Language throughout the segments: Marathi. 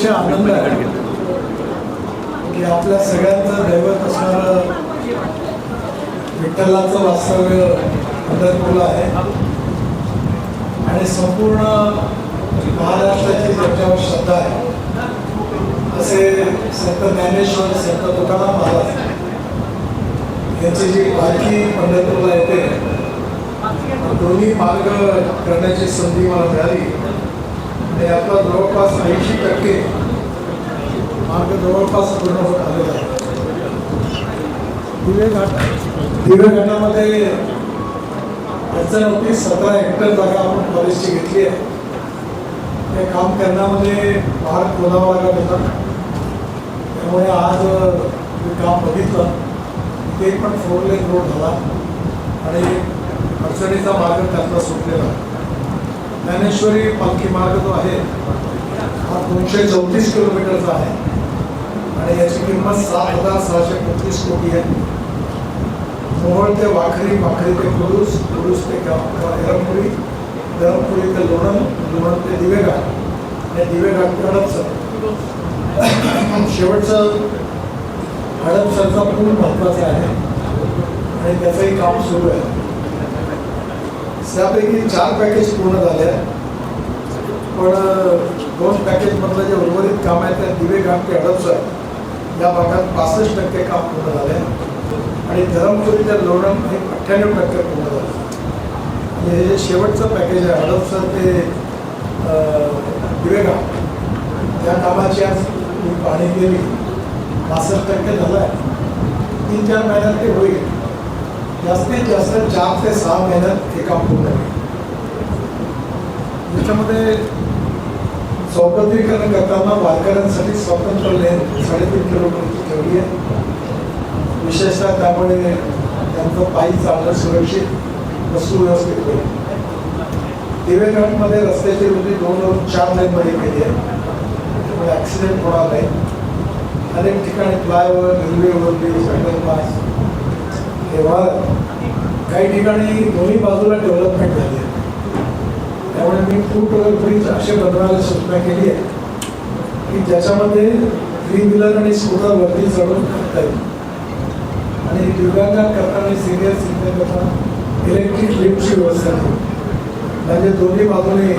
अतिशय आनंद आहे की आपल्या सगळ्यांचं दैवत असणारं विठ्ठलाचं वास्तव्य पंढरपूरला आहे आणि संपूर्ण महाराष्ट्राची ज्याच्यावर श्रद्धा आहे असे संत ज्ञानेश्वर संत तुकाराम महाराज यांची जी पालखी पंढरपूरला येते दोन्ही मार्ग करण्याची संधी मला मिळाली आणि आपला जवळपास 80% मार्ग जवळपास पूर्ण होत आलेला आहे. दिवे घाटामध्ये नव्हती 17 हेक्टर जागा आपण फॉरेस्टची घेतली आहे. ते काम करण्यामध्ये भार खोलावा लागत होता, त्यामुळे आज मी काम बघितलं ते पण 4 लेन रोड झाला आणि अडचणीचा मार्ग त्यातला सुटलेला. ज्ञानेश्वरी पालखी मार्ग जो आहे हा 234 किलोमीटरचा आहे आणि याची किंमत 7,635 कोटी आहे. मोहोळ ते वाखरी, वाखरी ते कुरुस, कुरुस ते एरमपुरी, एरमपुरी ते लोणंद, लोणंद ते दिवेघाट आणि दिवेघाट ते हडपसर. शेवटचं हडपसरचा पूल महत्त्वाचा आहे आणि त्याचंही काम सुरू आहे. त्यापैकी 4 पॅकेज पूर्ण झाले पण 2 पॅकेजमधलं जे उर्वरित काम आहे त्या दिवेघाट ते हडपसर या भागात 65% काम पूर्ण झाले आणि धरमपुरी ते लोणंद हे 98% पूर्ण झालं. आणि हे जे शेवटचं पॅकेज आहे हडपसर ते दिवेघाट त्या कामाची आज मी पाहणी केली, 62% झालं आहे. 3-4 महिन्यात ते होईल. जास्तीत जास्त 4 ते 6 महिन्यात हे काम पूर्ण आहे. त्याच्यामध्ये चौपदरीकरण करताना वारकऱ्यांसाठी स्वतंत्र लेन 3.5 किलोमीटरची ठेवली आहे. विशेषतः त्यामुळे त्यांचं पायी चालणं सुरक्षित व सुव्यवस्थित होईल. दिवेघाटमध्ये रस्त्याची रुंदी 2 4 लेनमध्ये केली आहे, त्यामुळे ॲक्सिडेंट होणार नाही. अनेक ठिकाणी फ्लायओव्हर, रेल्वे ओव्हरब्रिज, अंडरपास तेव्हा काही ठिकाणी दोन्ही बाजूला डेव्हलपमेंट झाली आहे. त्यामुळे मी फूट ओव्हर ब्रिज असे बनवायला सूचना केली आहे की ज्याच्यामध्ये 3 व्हीलर आणि स्कूटर वरती चढून करता येईल आणि दिव्यांगांना करताना सिनियर सिटीजनला इलेक्ट्रिक लिफ्टची व्यवस्था केली म्हणजे दोन्ही बाजूने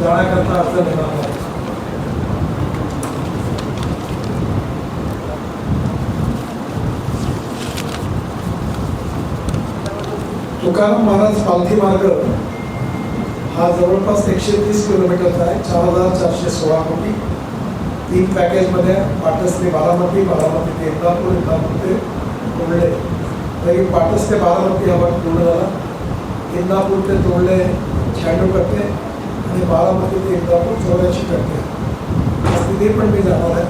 जाण्याकरता अडचण येणार नाही. तुकाराम महाराज पालखी मार्ग हा जवळपास 130 किलोमीटरचा आहे, 4,416 कोटी. 3 पॅकेजमध्ये पाटस ते बारामती, बारामती ते इंदापूर, इंदापूर ते तोरडे. तरी पाटस ते बारामती हा भाग पूर्ण झाला. इंदापूर ते तोरडे 96% आणि बारामती ते इंदापूर 84%. तिथे पण मी जाणार आहे.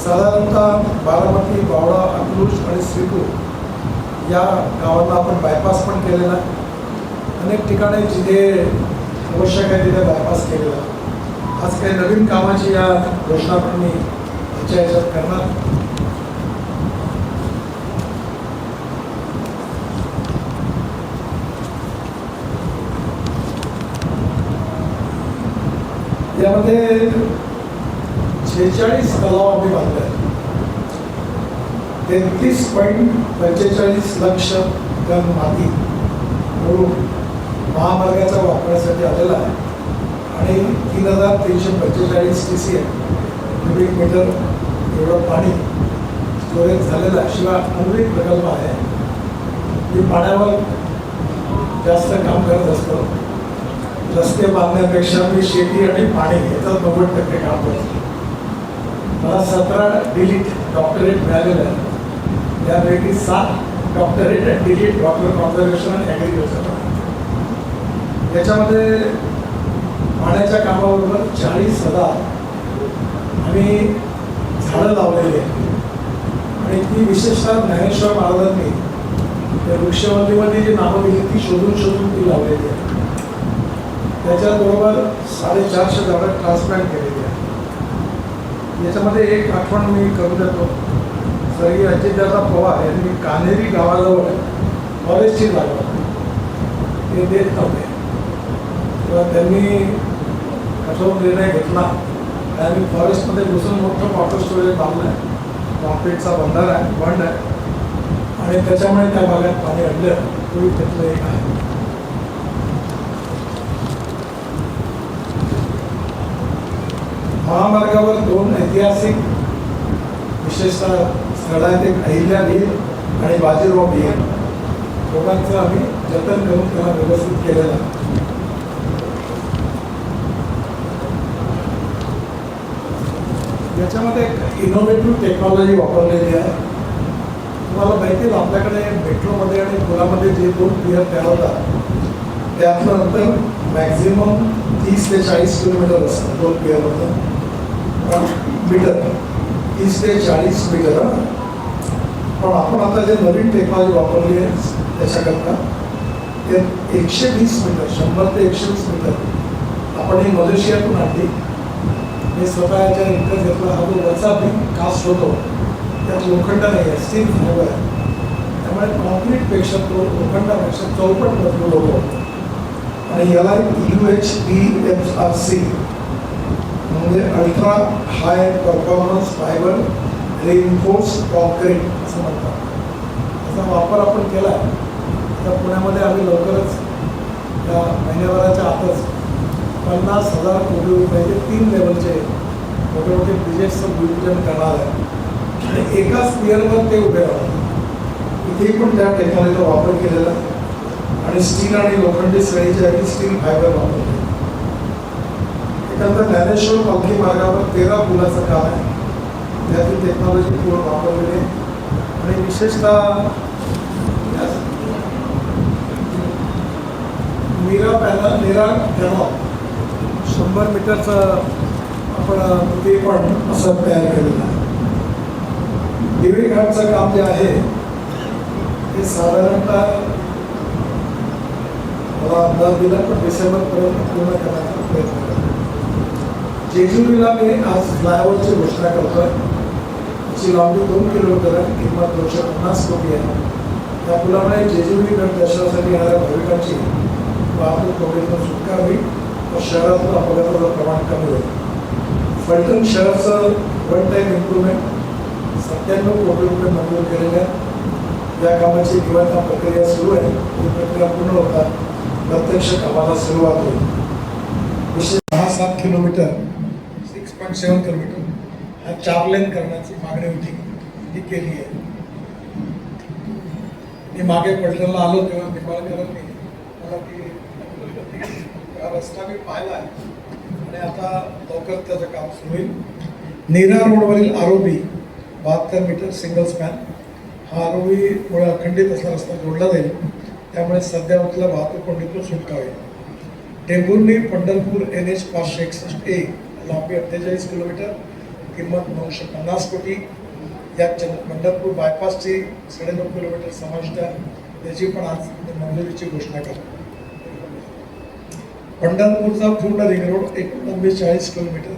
साधारणतः बारामती, बावडा, अकलूज आणि श्रीपूर या गावांना आपण बायपास पण केलेला आहे. अनेक ठिकाणी जिथे आवश्यक आहे तिथे बायपास केलेला. आज काही नवीन कामाची या घोषणा पण मी आजच्या ह्याच्यात करणार. यामध्ये 46 तलाव आम्ही बांधले आहेत. 33.45 लक्ष टन माती म्हणून महामार्गाचा वापरासाठी आलेला आहे आणि 3,345 TCM क्युबिक मीटर एवढं पाणी स्टोरेज झालेलं आहे. शिवाय अमृत प्रकल्प आहे. मी पाण्यावर जास्त काम करत असतो. रस्ते बांधण्यापेक्षा मी शेती आणि पाणी याचं 90% काम करतो. मला 17 डिलीट डॉक्टरेट मिळालेलं आहे. त्यापैकी 7 doctorate and delete doctor conservation and agriculture. याच्यामध्ये पाण्याच्या कामाबरोबर 40,000 आम्ही झाडं लावलेली आहेत आणि ती विशेषतः ज्ञानेश्वर महाराजांनी त्या वृक्षवल्लीमध्ये जी नावं दिली ती शोधून ती लावलेली आहे. त्याच्याबरोबर 450 झाडं ट्रान्सप्लांट केलेली आहे. याच्यामध्ये एक आठवण मी करून देतो. स्वर्गीय अजितदादा पवार यांनी कान्हेरी गावाजवळ फॉरेस्टची जागा ते देत नव्हते तेव्हा त्यांनी कठोर निर्णय घेतला आणि आम्ही फॉरेस्टमध्ये घुसून मोठं वॉटर स्टोरेज बांधलं आहे. कॉन्क्रीटचा बंधारा आहे, बंड आहे आणि त्याच्यामुळे त्या भागात पाणी अडलं तोही त्यातलं एक आहे. महामार्गावर 2 ऐतिहासिक विशेषतः स्थळ आहेत. एक अहिल्या विहीर आणि बाजीराव विहीर, दोघांचं आम्ही जतन करून त्याला व्यवस्थित केलेलं आहे. याच्यामध्ये एक इनोव्हेटिव्ह टेक्नॉलॉजी वापरलेली आहे. तुम्हाला माहिती आहे आपल्याकडे मेट्रोमध्ये आणि पुलामध्ये जे 2 पियर तयार होतात त्यातलं अंतर मॅक्झिमम 30 ते 40 किलोमीटर असतं. 2 पियरमधलं मीटर 30 ते 40 मीटर. पण आपण आता जे नवीन टेक्नॉलॉजी वापरली आहे त्याच्याकरता ते 120 मीटर, 100 ते 120 मीटर आपण ही मलेशियातून आणली. मी स्वतःच्या इंटरेस्ट घेतला. हा जो वरचा बिग कास्ट होतो त्यात लोखंड नाही आहे, स्टील फायबर आहे. त्यामुळे कॉन्क्रीटपेक्षा तो लोखंडापेक्षा चौपट मजबूत होतो. आणि याला UHPFRC म्हणजे ultra high performance fibre reinforce concrete असं म्हणतात. त्याचा वापर आपण केला आहे. आता पुण्यामध्ये आम्ही लवकरच या महिन्याभराच्या आतच 50,000 कोटी रुपयाचे 3 लेवलचे मोठे मोठे ब्रिजेसचं भूमिपूजन करणार आहे आणि एकाच पियरवर ते उभे राहतात. इथे पण त्या टेक्नॉलॉजीचा वापर केलेला आहे आणि स्टील आणि लोखंडी सळीच्या ऐवजी स्टील फायबर वापरले. त्यानंतर ज्ञानेश्वर पालखी मार्गावर 13 पुलाचं काम आहे. त्यातील टेक्नॉलॉजी पूर्ण वापरलेली आहे आणि विशेषतः नीरा कॅनॉल 100 मीटरचं आपण ते पण असं तयार केलेलं आहे. दिवे घाटचं काम जे आहे ते साधारणतः मला अंदाज दिला पण डिसेंबरपर्यंत पूर्ण करण्याचा प्रयत्न करतो. जेजुरीला मी आज फ्लायओव्हरची घोषणा करतोय. त्याची लांबी 2 किलोमीटर आहे, किंमत 250 कोटी आहे. त्या पुलामुळे जेजुरी गड दर्शनासाठी येणाऱ्या भाविकांची वाहतूक कोविडमधून सुटका होईल व शहरातलं अपघाताचं प्रमाण कमी होईल. फलटण शहराचं 1 टाइम इम्प्रुव्हमेंट 97 कोटी रुपये मंजूर केलेले आहेत. या कामाची निवडणूक प्रक्रिया सुरू आहे. ही प्रक्रिया पूर्ण होतात प्रत्यक्ष कामाला सुरुवात होईल. विशेष 6-7 किलोमीटर 6.7 किलोमीटर हा 4 लेन करण्याची मागणी होती, ती केली आहे. मी मागे पलटणला आलो तेव्हा निंबाळकरांनी मला की रस्ता मी पाहिला आहे आणि आता लवकर त्याचं काम सुरू होईल. नीरा रोडवरील आरोबी 72 मीटर सिंगल स्पॅन हा आरोबीमुळे अखंडित असा रस्ता जोडला जाईल. त्यामुळे सध्या उतल्या वाहतूक कोंडीतून सुटका होईल. टेंभुर्णी पंढरपूर NH 561A लांबी 48 किलोमीटर, किंमत 950 कोटी. यात पंढरपूर बायपासची 9.5 किलोमीटर समाविष्ट आहे. त्याची पण आज मंजुरीची घोषणा करतो. पंढरपूरचा पूर्ण रिंग रोड एकूण 40 किलोमीटर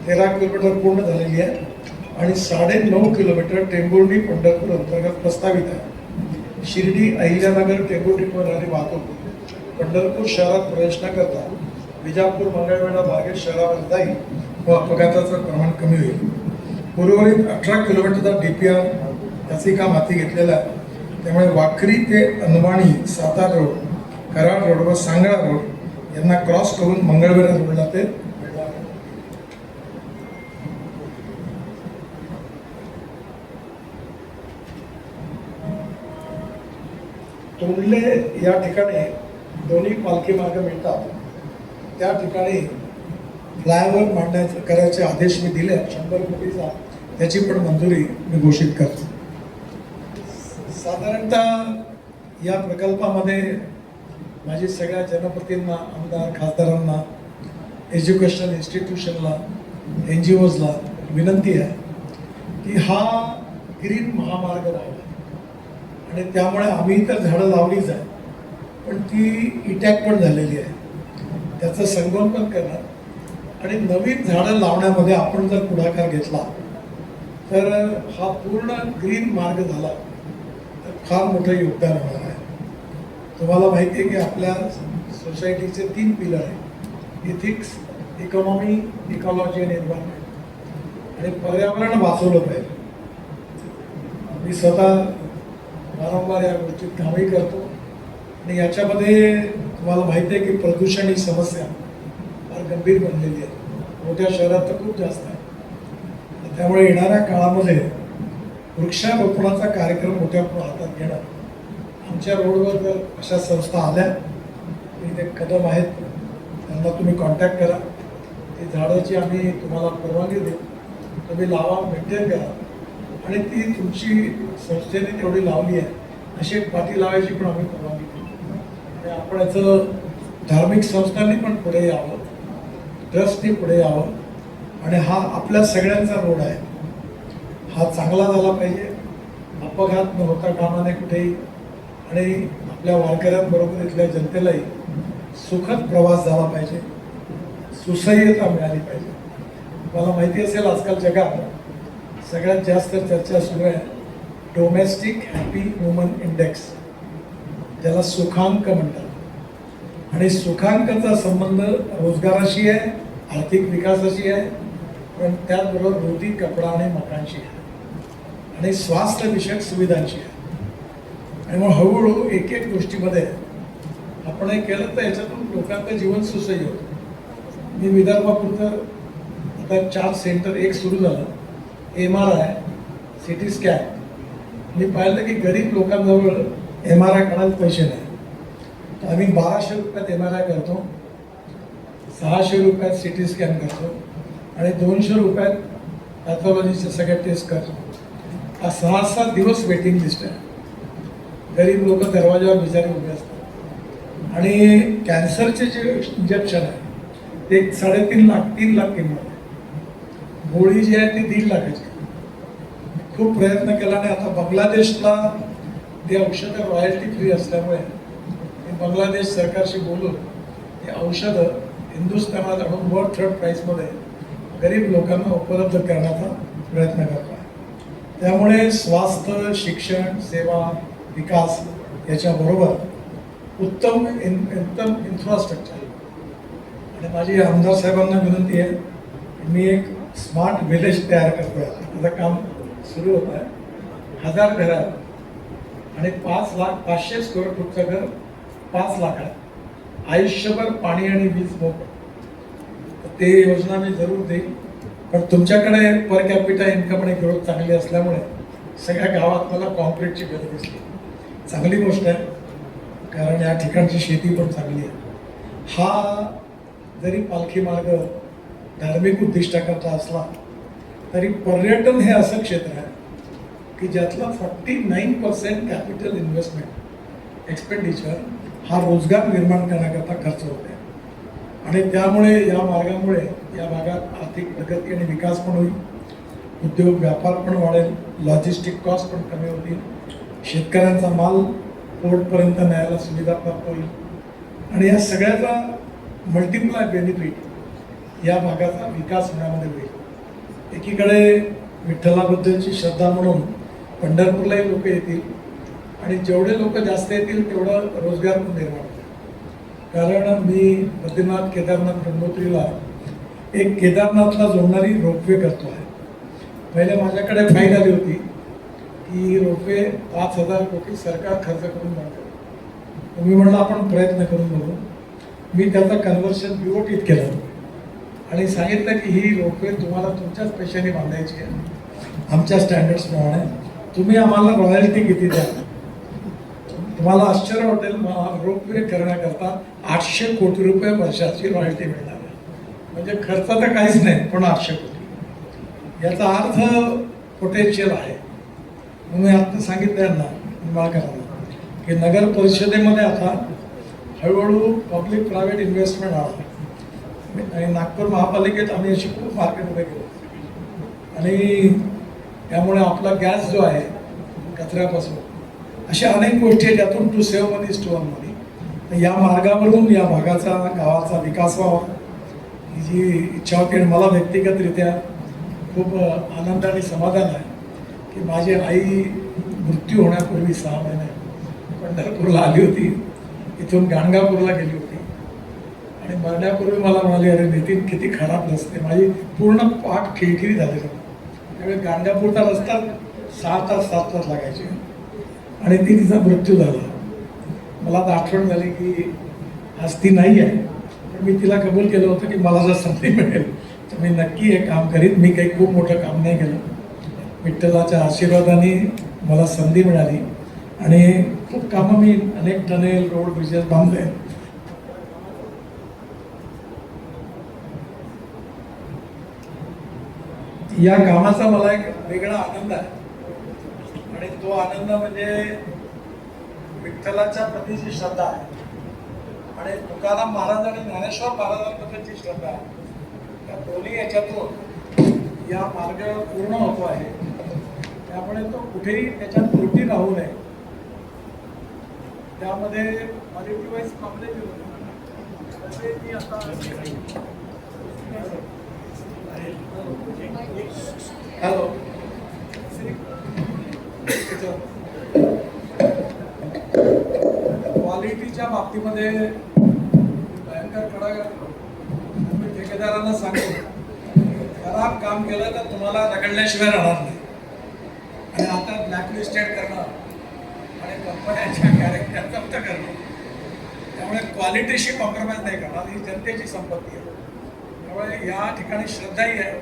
13 किलोमीटर पूर्ण झालेली आहे आणि 9.5 किलोमीटर टेंभुर्णी पंढरपूर अंतर्गत प्रस्तावित आहे. शिर्डी अहिल्यानगर टेंभुर्णी होणारी वाहतूक पंढरपूर शहरात प्रवेश न करता विजापूर मंगळवेढा मार्गे शहरावर जाईल व अपघाताचं प्रमाण कमी होईल. उर्वरित 18 किलोमीटरचा DPR त्याचे काम हाती घेतलेलं आहे. त्यामुळे वाखरी ते अनवाणी, सातार रोड, कराड रोड व सांगळा रोड यांना क्रॉस करून मंगळवेढा रोडला ते तोंडले या ठिकाणी दोन्ही पालखी मार्ग मिळतात. त्या ठिकाणी फ्लायओव्हर मांडायचं करायचे आदेश मी दिले. 100 कोटीचा त्याची पण मंजुरी मी घोषित करतो. साधारणतः या प्रकल्पामध्ये माझी सगळ्या जनप्रतिनिधींना, आमदार खासदारांना, एज्युकेशनल इन्स्टिट्यूशनला, NGOजला विनंती आहे की हा ग्रीन महामार्ग व्हावा आणि त्यामुळे आम्ही तर झाडं लावलीच आहे पण ती इटॅक पण झालेली आहे. त्याचं संगोपन करणार आणि नवीन झाडं लावण्यामध्ये आपण जर पुढाकार घेतला तर हा पूर्ण ग्रीन मार्ग झाला तर फार मोठं योगदान होणार आहे. तुम्हाला माहिती आहे की आपल्या सोसायटीचे 3 पिलर आहेत: इथिक्स, इकॉनॉमी, इकॉलॉजी आणि एन्व्हायरमेंट आणि पर्यावरण वाचवलं पाहिजे. मी स्वतः वारंवार या गोष्टीत कामही करतो आणि याच्यामध्ये तुम्हाला माहिती आहे की प्रदूषण ही समस्या फार गंभीर बनलेली आहे. मोठ्या शहरात तर खूप जास्त आहे. त्यामुळे येणाऱ्या काळामध्ये वृक्षारोपणाचा कार्यक्रम मोठ्या हातात घेणं. आमच्या रोडवर जर अशा संस्था आल्या इथे कदम आहेत, त्यांना तुम्ही कॉन्टॅक्ट करा. ती झाडाची आम्ही तुम्हाला परवानगी देऊ, तुम्ही लावा, मेंटेन करा आणि ती तुमची संस्थेने तेवढी लावली आहे अशी एक पाटी लावायची पण आम्ही परवानगी देऊ. आणि आपण याचं धार्मिक संस्थांनी पण पुढे यावं, ट्रस्टनी पुढे यावं आणि हा आपल्या सगळ्यांचा रोड आहे. हा चांगला झाला पाहिजे, अपघात न होता कामा नये कुठेही आणि आपल्या वारकऱ्यांबरोबर इथल्या जनतेलाही सुखद प्रवास झाला पाहिजे, सुसह्यता मिळाली पाहिजे. मला माहिती असेल आजकाल जगात सगळ्यात जास्त चर्चा सुरू आहे डोमेस्टिक हॅपी ह्युमन इंडेक्स, ज्याला सुखांक म्हणतात. आणि सुखांकाचा संबंध रोजगाराशी आहे, आर्थिक विकासाशी आहे, पण त्याचबरोबर रोटी, कपडा आणि मकानशी आहे आणि स्वास्थ्यविषयक सुविधांची आहे. आणि मग हळूहळू एक एक गोष्टीमध्ये आपण हे केलं तर याच्यातून लोकांचं जीवन सुसह्य होतं. मी विदर्भापुरतं आता 4 सेंटर, एक सुरू झालं MRI, CT स्कॅन. मी पाहिलं की गरीब लोकांजवळ MRI काढायला पैसे नाही. तर आम्ही 1200 रुपयात MRI करतो, 600 रुपयात CT स्कॅन करतो आणि 200 रुपयात पॅथॉलॉजीच्या सगळ्या टेस्ट करतो. हा 6-7 दिवस वेटिंग लिस्ट आहे. गरीब लोक दरवाजावर बिचारे उभे असतात. आणि कॅन्सरचे जे इंजेक्शन आहे ते 3.5 लाख 3 लाख किंमत आहे. गोळी जी आहे ती 1.5 लाखाची. खूप प्रयत्न केला आणि आता बांगलादेशला ते औषधं रॉयल्टी फ्री असल्यामुळे बांगलादेश सरकारशी बोलून हे औषधं हिंदुस्थानात आणून 1/3 प्राईसमध्ये गरीब लोकांना उपलब्ध करण्याचा प्रयत्न करतो आहे. त्यामुळे स्वास्थ्य, शिक्षण, सेवा, विकास याच्याबरोबर उत्तम इन्फ्रास्ट्रक्चर. आणि माझी आमदार साहेबांना विनंती आहे, मी एक स्मार्ट विलेज तयार करतो आहे. त्याचं काम सुरू होत आहे. 1000 घरात आणि 5,500 स्क्वेअर फूटचं घर 5 लाखात आयुष्यभर पाणी आणि वीज मोफत. ते योजना मी जरूर देईन. पण तुमच्याकडे पर कॅपिटा इन्कम आणि ग्रोथ चांगली असल्यामुळे सगळ्या गावात मला कॉन्क्रीटची गरज दिसली. चांगली गोष्ट आहे, कारण या ठिकाणची शेती पण चांगली आहे. हा जरी पालखी मार्ग धार्मिक उद्दिष्टाकरता असला तरी पर्यटन हे असं क्षेत्र आहे की ज्यातला 49% कॅपिटल इन्व्हेस्टमेंट एक्सपेंडिचर हा रोजगार निर्माण करण्याकरता खर्च होतो. आणि त्यामुळे या मार्गामुळे या भागात आर्थिक प्रगती आणि विकास पण होईल, उद्योग व्यापार पण वाढेल, लॉजिस्टिक कॉस्ट पण कमी होतील, शेतकऱ्यांचा माल पोर्टपर्यंत न्यायला सुविधा प्राप्त होईल आणि या सगळ्याचा मल्टिप्लाय बेनिफिट या भागाचा विकास होण्यामध्ये होईल. एकीकडे विठ्ठलाबद्दलची श्रद्धा म्हणून पंढरपूरलाही लोक येतील आणि जेवढे लोक जास्त येतील तेवढं रोजगार पण निर्माण होईल. कारण मी बद्रीनाथ, केदारनाथ, गंगोत्रीला एक केदारनाथला जोडणारी रोपवे करतो आहे. पहिले माझ्याकडे फाईल आली होती की रोपवे 5,000 कोटी सरकार खर्च करून बनतो. मी म्हणलं आपण प्रयत्न करून बघू. मी त्याचं कन्व्हर्शन BOTत केलं आणि सांगितलं की ही रोपवे तुम्हाला तुमच्याच पैशाने बांधायची आहे, आमच्या स्टँडर्ड्सप्रमाणे. तुम्ही आम्हाला रॉयल्टी किती द्या. तुम्हाला आश्चर्य वाटेल, रोपवे करण्याकरता 800 कोटी रुपये वर्षाची रॉयल्टी मिळणार आहे. म्हणजे खर्च तर काहीच नाही, पण 800 कोटी. याचा अर्थ पोटेन्शियल आहे. म्हणून आता सांगितलं यांना निंबाळकरांना की नगर परिषदेमध्ये आता हळूहळू पब्लिक प्रायव्हेट इन्व्हेस्टमेंट आला आणि नागपूर महापालिकेत आम्ही अशी खूप मार्केटमध्ये गेलो आणि त्यामुळे आपला गॅस जो आहे कचऱ्यापासून, अशा अनेक गोष्टी आहेत ज्यातून to save money is to earn money. तर या मार्गावरून या भागाचा, गावाचा विकास व्हावा ही जी इच्छा होती. आणि मला व्यक्तिगतरित्या खूप आनंद आणि समाधान आहे की माझी आई मृत्यू होण्यापूर्वी 6 महिने पंढरपूरला आली होती, इथून गाणगापूरला गेली होती आणि मरण्यापूर्वी मला म्हणाली, अरे नितीन किती खराब रस्ते, माझी पूर्ण पाठ खिळखिळी झाली. त्यावेळी गाणगापूरचा रस्ता 6 तास 7 तास लागायचे आणि तिचा मृत्यू झाला. मला आता आठवण झाली की आज ती नाही आहे, पण मी तिला कबूल केलं होतं की मला जर संधी मिळेल तर मी नक्की हे काम करीन. मी काही खूप मोठं काम नाही केलं, विठ्ठलाच्या आशीर्वादाने मला संधी मिळाली आणि खूप कामं मी अनेक टनेल रोड ब्रिजेस बांधले. या कामाचा मला एक वेगळा आनंद आहे आणि तो आनंद म्हणजे विठ्ठलाच्या प्रतीची श्रद्धा आहे आणि तुकाराम महाराज आणि ज्ञानेश्वर महाराजांबद्दलची श्रद्धा आहे. त्या दोन्ही याच्यातून या मार्ग पूर्ण होतो आहे. त्यामुळे तो कुठेही त्याच्यात त्रुटी राहू नये. त्यामध्ये क्वालिटी वाईज कॉम्प्लेक्स हॅलो क्वालिटीच्या बाबतीमध्ये भयंकर कडक. मी ठेकेदारांना सांगतो, खराब काम केलं तर तुम्हाला रगडल्याशिवाय राहणार नाही. आणि आता ब्लॅकलिस्टेड करणं आणि कंपन्यांच्या कॅरेक्टर जप्त करणं, त्यामुळे क्वालिटीशी कॉम्प्रोमाइज नाही करणार. ही जनतेची संपत्ती आहे, त्यामुळे या ठिकाणी श्रद्धाही आहे.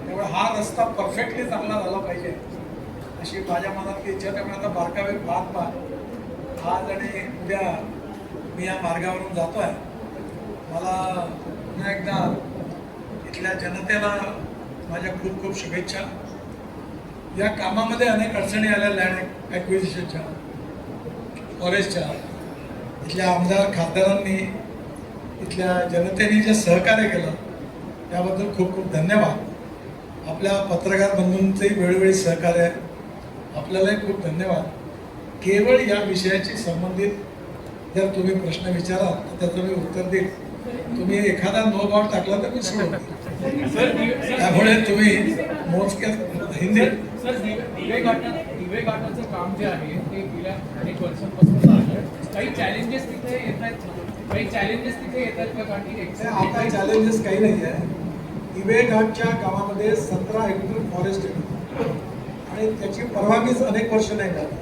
त्यामुळे हा रस्ता परफेक्टली चांगला झाला पाहिजे अशी माझ्या मनातली इच्छा. त्यामुळे आता बारकावे भाग आज आणि उद्या मी या मार्गावरून जातो आहे. मला पुन्हा एकदा इथल्या जनतेला माझ्या खूप खूप शुभेच्छा. या कामामध्ये अनेक अडचणी आल्या, लँड ॲक्विजिशनच्या, फॉरेस्टच्या. इथल्या आमदार खासदारांनी, इथल्या जनतेने जे सहकार्य केलं त्याबद्दल खूप खूप धन्यवाद. आपल्या पत्रकार बंधूंचंही वेळोवेळी सहकार्य, आपल्यालाही खूप धन्यवाद. केवळ या विषयाशी संबंधित जर तुम्ही प्रश्न विचाराल तर त्याचं मी उत्तर देईल. तुम्ही एखादा नो भाव टाकला तर मी सोडतो. त्यामुळे तुम्ही मोजक्या हिंदी दिवे घाटाचं काम जे आहे ते गेल्या अनेक वर्षांपासून चालू आहे. काही चॅलेंजेस तिथे येत आहेत, काही चॅलेंजेस तिथे येतात का? कारण आता चॅलेंजेस काही नाही आहे. दिवे घाटच्या कामामध्ये 17 हेक्टर फॉरेस्ट आहे आणि त्याची परवानगीच अनेक वर्ष नाही झाली.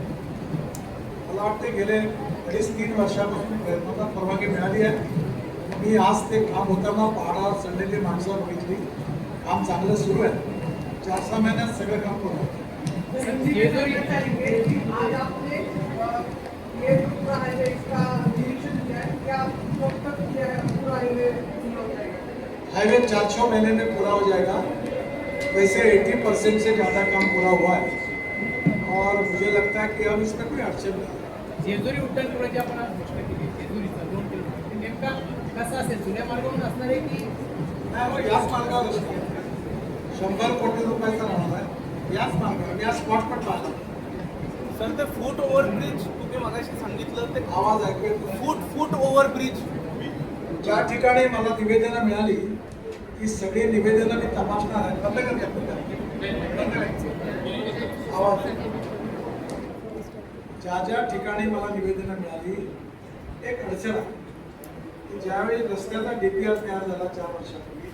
मला वाटते गेले 2.5-3 वर्षापासून प्रयत्नांना परवानगी मिळाली आहे. मी आज ते काम होताना पहाडावर चढलेली माणसं बघितली. काम चांगलं सुरू आहे. 4-6 महिन्यात सगळं काम पूर्ण होतं. हाईवे 4-6 महीने में पूरा हो जाएगा. वैसे 80% से ज़्यादा काम पूरा हुआ है और मुझे लगता है कि अब इसमें कोई अड़चन नहीं. जेजुरी उड्डाणपुराची आपण आज घोषणा केली. जेजुरीचा 2 किलोमीटर नेमका कसा असेल? जुन्या मार्गावरून असणार आहे की नाही? याच मार्गावर असतो. 100 कोटी रुपयाचा राहणार आहे याच मार्गावर. या स्पॉट पण पाहिला. सर, ते फूट ओव्हरब्रिज तुम्ही मगाशी सांगितलं ते आवाज ऐकू. फूट ओव्हरब्रिज ज्या ठिकाणी मला निवेदनं मिळाली ती सगळी निवेदनं मी तपासणार आहे. बंद आवाज. ज्या ठिकाणी मला निवेदनं मिळाली एक अडचण आहे की ज्यावेळी रस्त्याचा DPR तयार झाला 4 वर्षापूर्वी,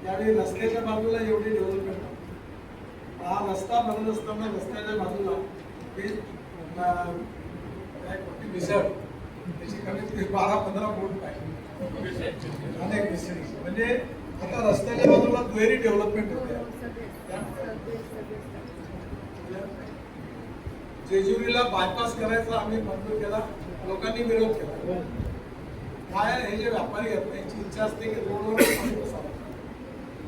त्यावेळी रस्त्याच्या बाजूला एवढी डेव्हलपमेंट नव्हती. हा रस्ता बनत असताना रस्त्याच्या बाजूला मिसळ त्याची कमीत 12-15 फूट पाहिजे. अनेक मिसळी म्हणजे आता रस्त्याच्या बाजूला दुहेरी डेव्हलपमेंट होते. जेजुरीला बायपास करायचा आम्ही मंजूर केला. लोकांनी विरोध केला. काय हे जे व्यापारी आहेत त्यांची इच्छा असते की रोडवर पाणी बसावं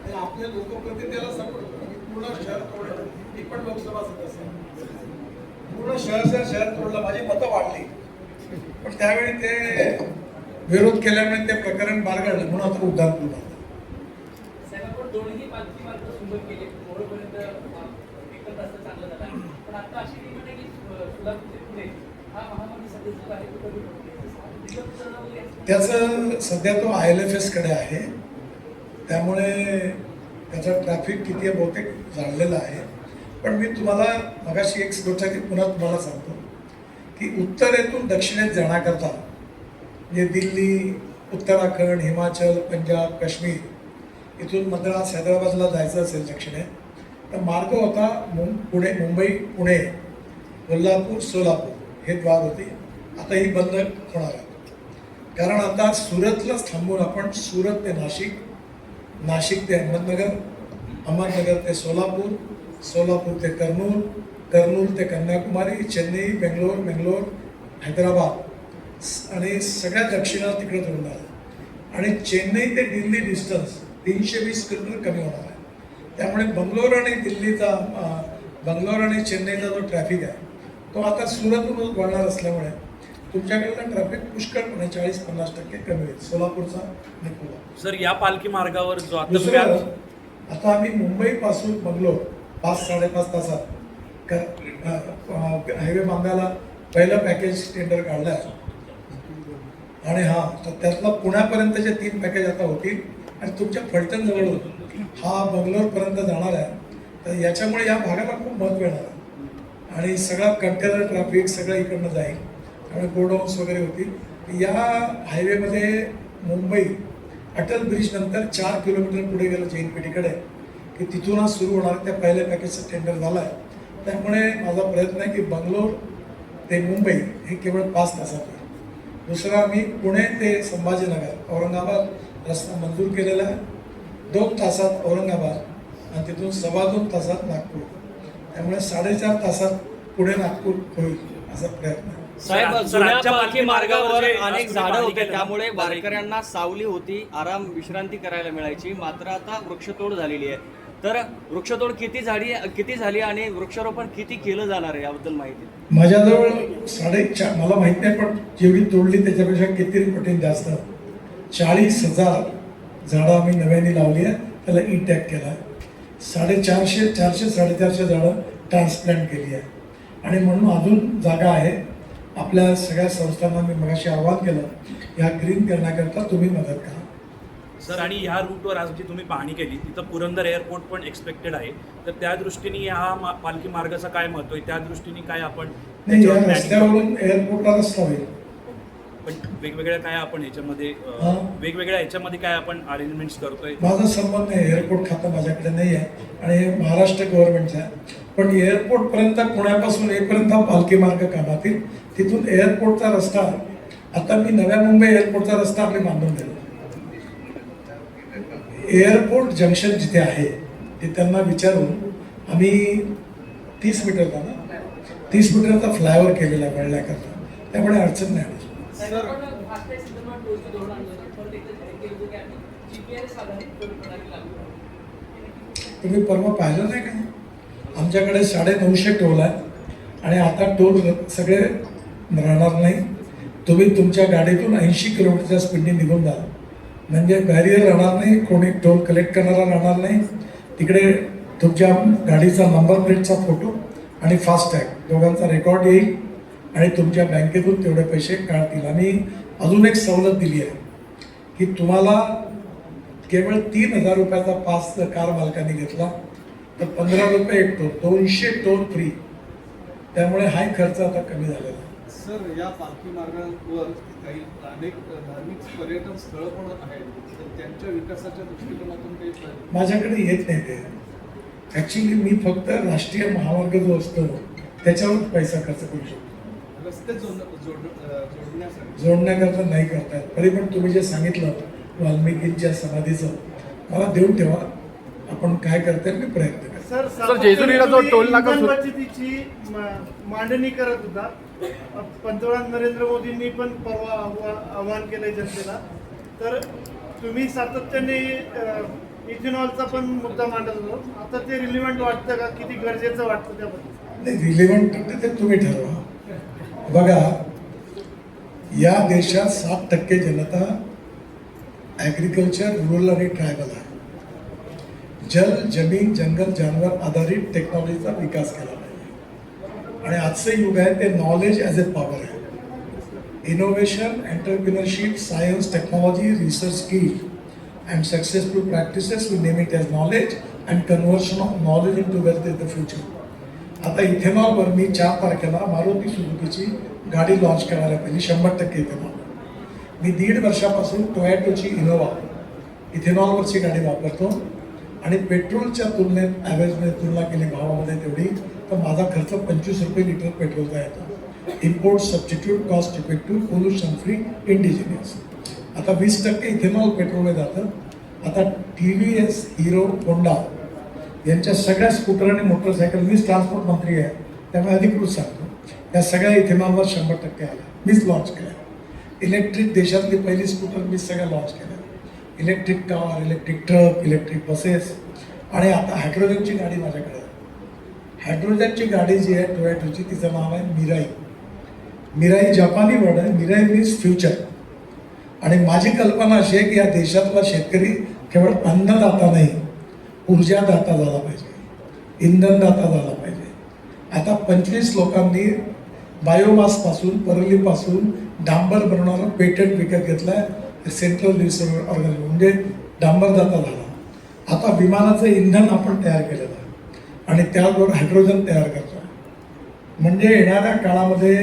आणि आपले लोकप्रतिनिधीला सपोर्ट करतो. पूर्ण शहर तोडलं. मी पण लोकसभा सदस्य, पूर्ण शहर तोडलं. माझी मतं वाढली, पण त्यावेळी ते विरोध केल्यामुळे ते प्रकरण बारगळलं. म्हणून आता उड्डाणपूर झालं. दोन्ही पालखी मार्ग सुंदर केले. थोडंपर्यंत एकच असं चांगलं झालं. पण आता अशी टीम आहे की सोलापूरचे पुढे हा महामार्ग सध्या आहे तो कधी त्याचं सध्या तो ILFS कडे आहे. त्यामुळे त्याचं ट्रॅफिक किती आहे बहुतेक जाणलेलं आहे. पण मी तुम्हाला मगाशी एक गोष्ट पुन्हा तुम्हाला सांगतो की उत्तरेतून दक्षिणेत जाण्याकरता म्हणजे दिल्ली, उत्तराखंड, हिमाचल, पंजाब, काश्मीर इथून मद्रास, हैदराबादला जायचं असेल दक्षिणे तर मार्ग होता मुंबई, पुणे, कोल्हापूर, सोलापूर हे द्वार होते. आता ही बंद होणार आहे. कारण आता सुरतलाच थांबून आपण सुरत ते नाशिक, नाशिक ते अहमदनगर, अहमदनगर ते सोलापूर, सोलापूर ते कर्नूल, कर्नूल ते कन्याकुमारी, चेन्नई, बेंगलोर, हैदराबाद आणि सगळ्या दक्षिणात तिकडे जोडणार आहे. आणि चेन्नई ते दिल्ली डिस्टन्स 320 किलोमीटर कमी होणार आहे. त्यामुळे बंगलोर आणि चेन्नईचा जो ट्रॅफिक आहे तो आता सुरतहून वळणार असल्यामुळे तुमच्याकडलं ट्रॅफिक पुष्कळपणे 40-50% कमी होईल सोलापूरचा आणि कोल्हापूर. सर या पालखी मार्गावर जो आता तुम्ही दुसरं, आता आम्ही मुंबईपासून बंगलोर 5-5.5 तासात हायवे बांधायला पहिलं पॅकेज टेंडर काढलं आहे. आणि तर त्यातला पुण्यापर्यंतचे 3 पॅकेज आता होतील आणि तुमच्या फलटणजवळून हा बंगलोरपर्यंत जाणार आहे. तर याच्यामुळे या भागाला खूप महत्त्व येणार आहे आणि सगळा कंटेनर ट्रॅफिक सगळं इकडनं जाईल. त्यामुळे गोडाऊन्स वगैरे होतील. या हायवेमध्ये मुंबई अटल ब्रिज नंतर 4 किलोमीटर पुढे गेलं JNPTकडे की तिथूनच सुरू होणार. त्या पहिल्या पॅकेजचं टेंडर झालं आहे. त्यामुळे माझा प्रयत्न आहे की बंगलोर ते मुंबई हे केवळ 5 तासात होईल. दुसरा, आम्ही पुणे ते संभाजीनगर औरंगाबाद रस्ता मंजूर केलेला आहे. 2 तासात औरंगाबाद आणि तिथून 2.25 तासात नागपूर. त्यामुळे 4.5 तासात पुणे नागपूर होईल असा प्रयत्न आहे. साहेब, सर, जुन्या आजच्या पालखी पालखी मार्गावर मार्गावर जे अनेक आज झाडं तुम्ही होते, पालखी त्यामुळे केलं. वारकऱ्यांना सावली होती, आराम विश्रांती करायला मिळायची. मात्र आता वृक्षतोड झालेली आहे. तर वृक्षतोड किती झाली आणि वृक्षारोपण किती केलं जाणार आहे याबद्दल माहिती? माझ्याजवळ 4.5, मला माहित नाही पण जेवढी तोडली त्याच्यापेक्षा किती पटीने जास्त 40,000 झाडं आम्ही नव्याने लावली आहे. त्याला टॅग केला आहे. 450-450 झाडं ट्रान्सप्लांट केली आहे. आणि म्हणून अजून जागा आहे. आपल्या सगळ्या संस्थांना मी मगाशी आवाहन केलं ह्या ग्रीन करण्याकरता तुम्ही मदत करा. सर, आणि ह्या रूटवर आज जी तुम्ही पाहणी केली तिथं पुरंदर एअरपोर्ट पण एक्सपेक्टेड आहे. तर त्या दृष्टीने हा पालखी मार्गाचा काय महत्व आहे, त्या दृष्टीने काय आपण नाही, या त्याच्यावर planning रस्त्यावरून एअरपोर्टला रस्ता होईल. पण वेगवेगळ्या काय आपण ह्याच्यामध्ये वेगवेगळ्या ह्याच्यामध्ये काय आपण अरेंजमेंट्स करतोय? माझा संबंध नाही, एअरपोर्ट खातं माझ्याकडे नाही आहे आणि हे महाराष्ट्र गव्हर्नमेंटचं आहे. पण एअरपोर्टपर्यंत पुण्यापासून येईपर्यंत हा पालखी मार्ग कामात येईल. तिथून एअरपोर्टचा रस्ता, आता मी नव्या मुंबई एअरपोर्टचा रस्ता आम्ही बांधून दिला. एअरपोर्ट जंक्शन जिथे आहे ते त्यांना विचारून आम्ही 30 मीटरचा फ्लायओव्हर केलेला आहे वळण्याकरता. त्यामुळे अडचण नाही. साहेब, आपण फास्टॅग संदर्भात टोलचं धोरण आणलं होतं. परत एकदा जाहीर केलं होतं की आम्ही GPS आधारित टोल प्रणाली लागू करू. तुम्ही परवा पाहिलं नाही का? आमच्याकडे 950 टोल आहे आणि आता टोल सगळे राहणार नाही. तुम्ही तुमच्या गाडीतून 80 किलोमीटरच्या स्पीडने निघून जा, म्हणजे बॅरियर राहणार नाही, कोणी टोल कलेक्ट करणारा राहणार नाही. तिकडे तुमच्या गाडीचा नंबर प्लेटचा फोटो आणि फास्टॅग दोघांचा रेकॉर्ड येईल आणि तुमच्या बँकेतून तेवढे पैसे काढतील. आम्ही अजून एक सवलत दिली आहे की तुम्हाला केवळ 3,000 रुपयाचा पास जर कार मालकांनी घेतला तर 15 रुपये एक टोल, 200 टोल फ्री. त्यामुळे हाही खर्च आता कमी झालेला आहे. सर, या पालखी मार्गावर काही अनेक धार्मिक पर्यटन स्थळं पण आहेत. तर त्यांच्या विकासाच्या दृष्टिकोनातून काही प्रयत्न? माझ्याकडे येत नाही ते. ॲक्च्युली मी फक्त राष्ट्रीय महामार्ग जो असतो त्याच्यावर पैसा खर्च करू शकतो. रस्ते जोडण्यासाठी जोडण्याकरता नाही करता येत. तरी पण तुम्ही जे सांगितलं वाल्मिकींच्या समाधीचं, मला देऊन ठेवा. आपण काय करताय मी प्रयत्न करतो. सर, जेजुरीला जो टोल नाका बचतीची मांडणी करत होता, पंतप्रधान नरेंद्र मोदींनी पण परवा आवाहन केलंय जनतेला. तर तुम्ही सातत्याने इथेनॉलचा पण मुद्दा मांडत होतो. आता ते रिलिव्हंट वाटतं का? किती गरजेचं वाटतं त्याबद्दल? नाही, रिलेव्हंट ते तुम्ही ठरवा. बघा, या देशात 7% जनता ॲग्रिकल्चर, रूरल आणि ट्रायबल आहे. जल, जमीन, जंगल, जानवर आधारित टेक्नॉलॉजीचा विकास केला पाहिजे. आणि आजचं युग आहे ते नॉलेज ॲज ए पॉवर आहे. Innovation, entrepreneurship, science, technology, research skill and successful practices, we name it as knowledge and conversion of knowledge into wealth is the future. आता इथेनॉलवर मी 4 तारखेला मारुती सुझुकीची गाडी लॉन्च करणार आहे, पहिली 100% इथेनॉल. मी 1.5 वर्षापासून टोयॅटोची इनोवा इथेनॉलवरची गाडी वापरतो आणि पेट्रोलच्या तुलनेत ॲव्हरेजमध्ये तुलना केली भावामध्ये तेवढी तर माझा खर्च 25 रुपये लिटर पेट्रोलचा येतो. Import substitute cost effective pollution free indigenous. आता 20% इथेनॉल पेट्रोलमध्ये जातं. आता TVS, हिरो, होंडा यांच्या सगळ्या स्कूटर आणि मोटरसायकल, मीच ट्रान्सपोर्ट मंत्री आहे त्यामुळे अधिकृत सांगतो, या सगळ्या इथेनॉलवर 100% आल्या. मीच लॉन्च केल्या. इलेक्ट्रिक देशातली पहिली स्कूटर मीच सगळ्या लॉन्च केल्या. Electric car, electric truck, electric buses आणि आता हायड्रोजनची गाडी माझ्याकडे आहे. हायड्रोजनची गाडी जी आहे टोयॅटोची तिचं नाव आहे मिराई. मिराई जपानी वर्ड आहे. Mirai means future. आणि माझी कल्पना अशी आहे की या देशातला शेतकरी केवळ अन्नदाता नाही, ऊर्जादाता झाला पाहिजे, इंधनदाता झाला पाहिजे. आता 25 लोकांनी बायोमासपासून, परलीपासून डांबर बनवणारं पेटंट विकत घेतलं आहे सेंट्रल रिसर्च ऑर्गनायझेशन, म्हणजे डांबरदाता झाला. आता विमानाचं इंधन आपण तयार केलेलं आहे आणि त्याबरोबर हायड्रोजन तयार करतो आहे. म्हणजे येणाऱ्या काळामध्ये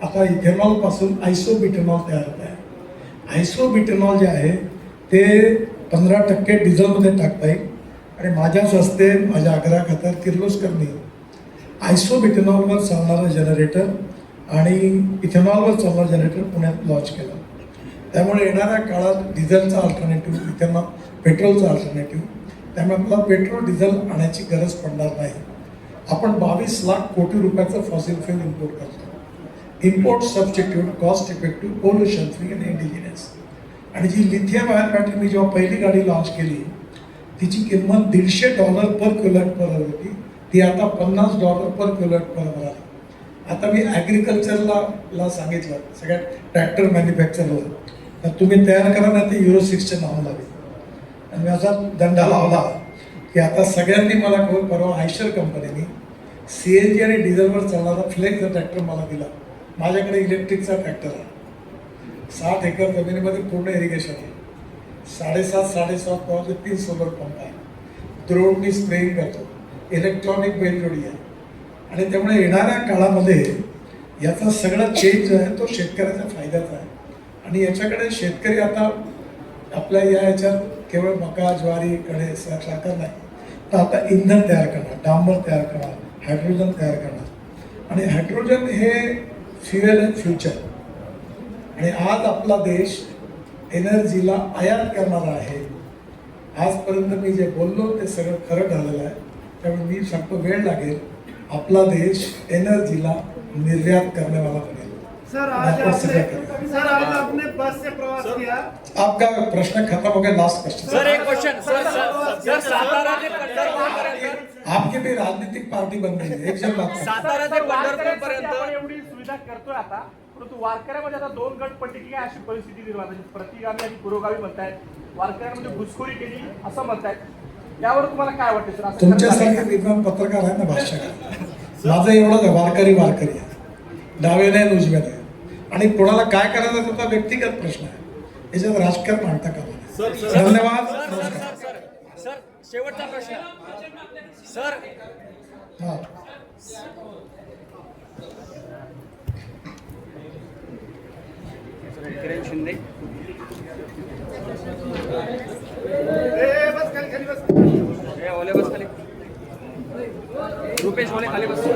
आता इथेनॉलपासून आयसोब्युटेनॉल तयार होत आहे. आयसोब्युटेनॉल जे आहे ते 15% डिझेलमध्ये टाकता येईल आणि माझ्याच हस्ते माझ्या आग्रह खात्यात किर्लोस्करनी आयसोब्युटेनॉलवर चालणारं जनरेटर आणि इथेनॉलवर चालणारं जनरेटर पुण्यात लॉन्च केलं. त्यामुळे येणाऱ्या काळात डिझेलचा अल्टरनेटिव्ह, इथेनॉल पेट्रोलचा अल्टरनेटिव्ह, त्यामुळे आपल्याला पेट्रोल डिझेल आणायची गरज पडणार नाही. आपण 22 लाख कोटी रुपयाचं फॉसिल फ्युल इम्पोर्ट करतो. Import substitute cost effective pollution free आणि इंडिजिनियस. आणि जी लिथियम आयन बॅटरी मी जेव्हा पहिली गाडी लॉन्च केली तिची किंमत $150 पर किलोवॅट पर आवर होती. ती आता $50 पर किलोवॅट पर आवर आहे. आता मी ॲग्रिकल्चरला सांगितलं सगळ्या ट्रॅक्टर मॅन्युफॅक्चरला तर तुम्ही तयार करा नाही ते Euro 6चे नाव लागेल. आणि मी असा दंडा लावला की आता सगळ्यांनी मला परवा आयशर कंपनीने CNG आणि डिझेलवर चालणारा फ्लेक्सचा ट्रॅक्टर मला दिला. माझ्याकडे इलेक्ट्रिकचा ट्रॅक्टर आहे. 60 एकर जमिनीमध्ये पूर्ण इरिगेशन आहे. 7.5 पॉवरचे 3 सोलर पंप आहे. ड्रोननी स्प्रेइंग करतो. इलेक्ट्रॉनिक बैलजोडी आहे. आणि त्यामुळे येणाऱ्या काळामध्ये याचा सगळा चेंज जो आहे तो शेतकऱ्याच्या फायद्याचा आहे. आणि याच्याकडे शेतकरी आता आपल्या याच्यात केवळ मका, ज्वारी, कणे, साखर नाही तर आता इंधन तयार करणार, डांबर तयार करणार, हायड्रोजन तयार करणार. आणि हायड्रोजन हे फ्युएल आहे फ्युचर. आणि आज आपला देश एनर्जीला आयात करणारा आहे. आजपर्यंत मी जे बोललो ते सगळं खरं झालेलं आहे. त्यामुळे मी सांगतो वेळ लागेल, आपला देश एनर्जीला निर्यात करण्यावाला बनेल. सर आज आपने बस से प्रवास किया. आपका प्रश्न खत्म हो गया. लास्ट क्वेश्चन सर एक क्वेश्चन सर सातारा ते पंढरपूरपर्यंत आपकी भी राजनीतिक पार्टी बन गई है. एक जन बात करें. सातारा ते पंढरपूरपर्यंत आपण एवढी सुविधा करतोय आता, परंतु वारकऱ्यामध्ये आता 2 गट पडली की काय अशी परिस्थिती निर्माण झाली. प्रतिगामी आणि पुरोगामी म्हणतायत, वारकऱ्यांमध्ये घुसखोरी केली असं म्हणतायत. यावर तुम्हाला काय वाटतं सर? असं तुमच्यासारखे विद्वान पत्रकार आहे ना, भाष्यकार. माझं एवढंच आहे, वारकरी आहे, डावे नाही उजवे नाही. आणि कोणाला काय करायचं त्याचा व्यक्तिगत प्रश्न आहे. याच्यात राजकारण आणता का? धन्यवाद. नमस्कार. सर शेवटचा प्रश्न सर. हां किरण शिंदे बस खाली बस. ओले बस खाली. रुपेश ओले खाली बस.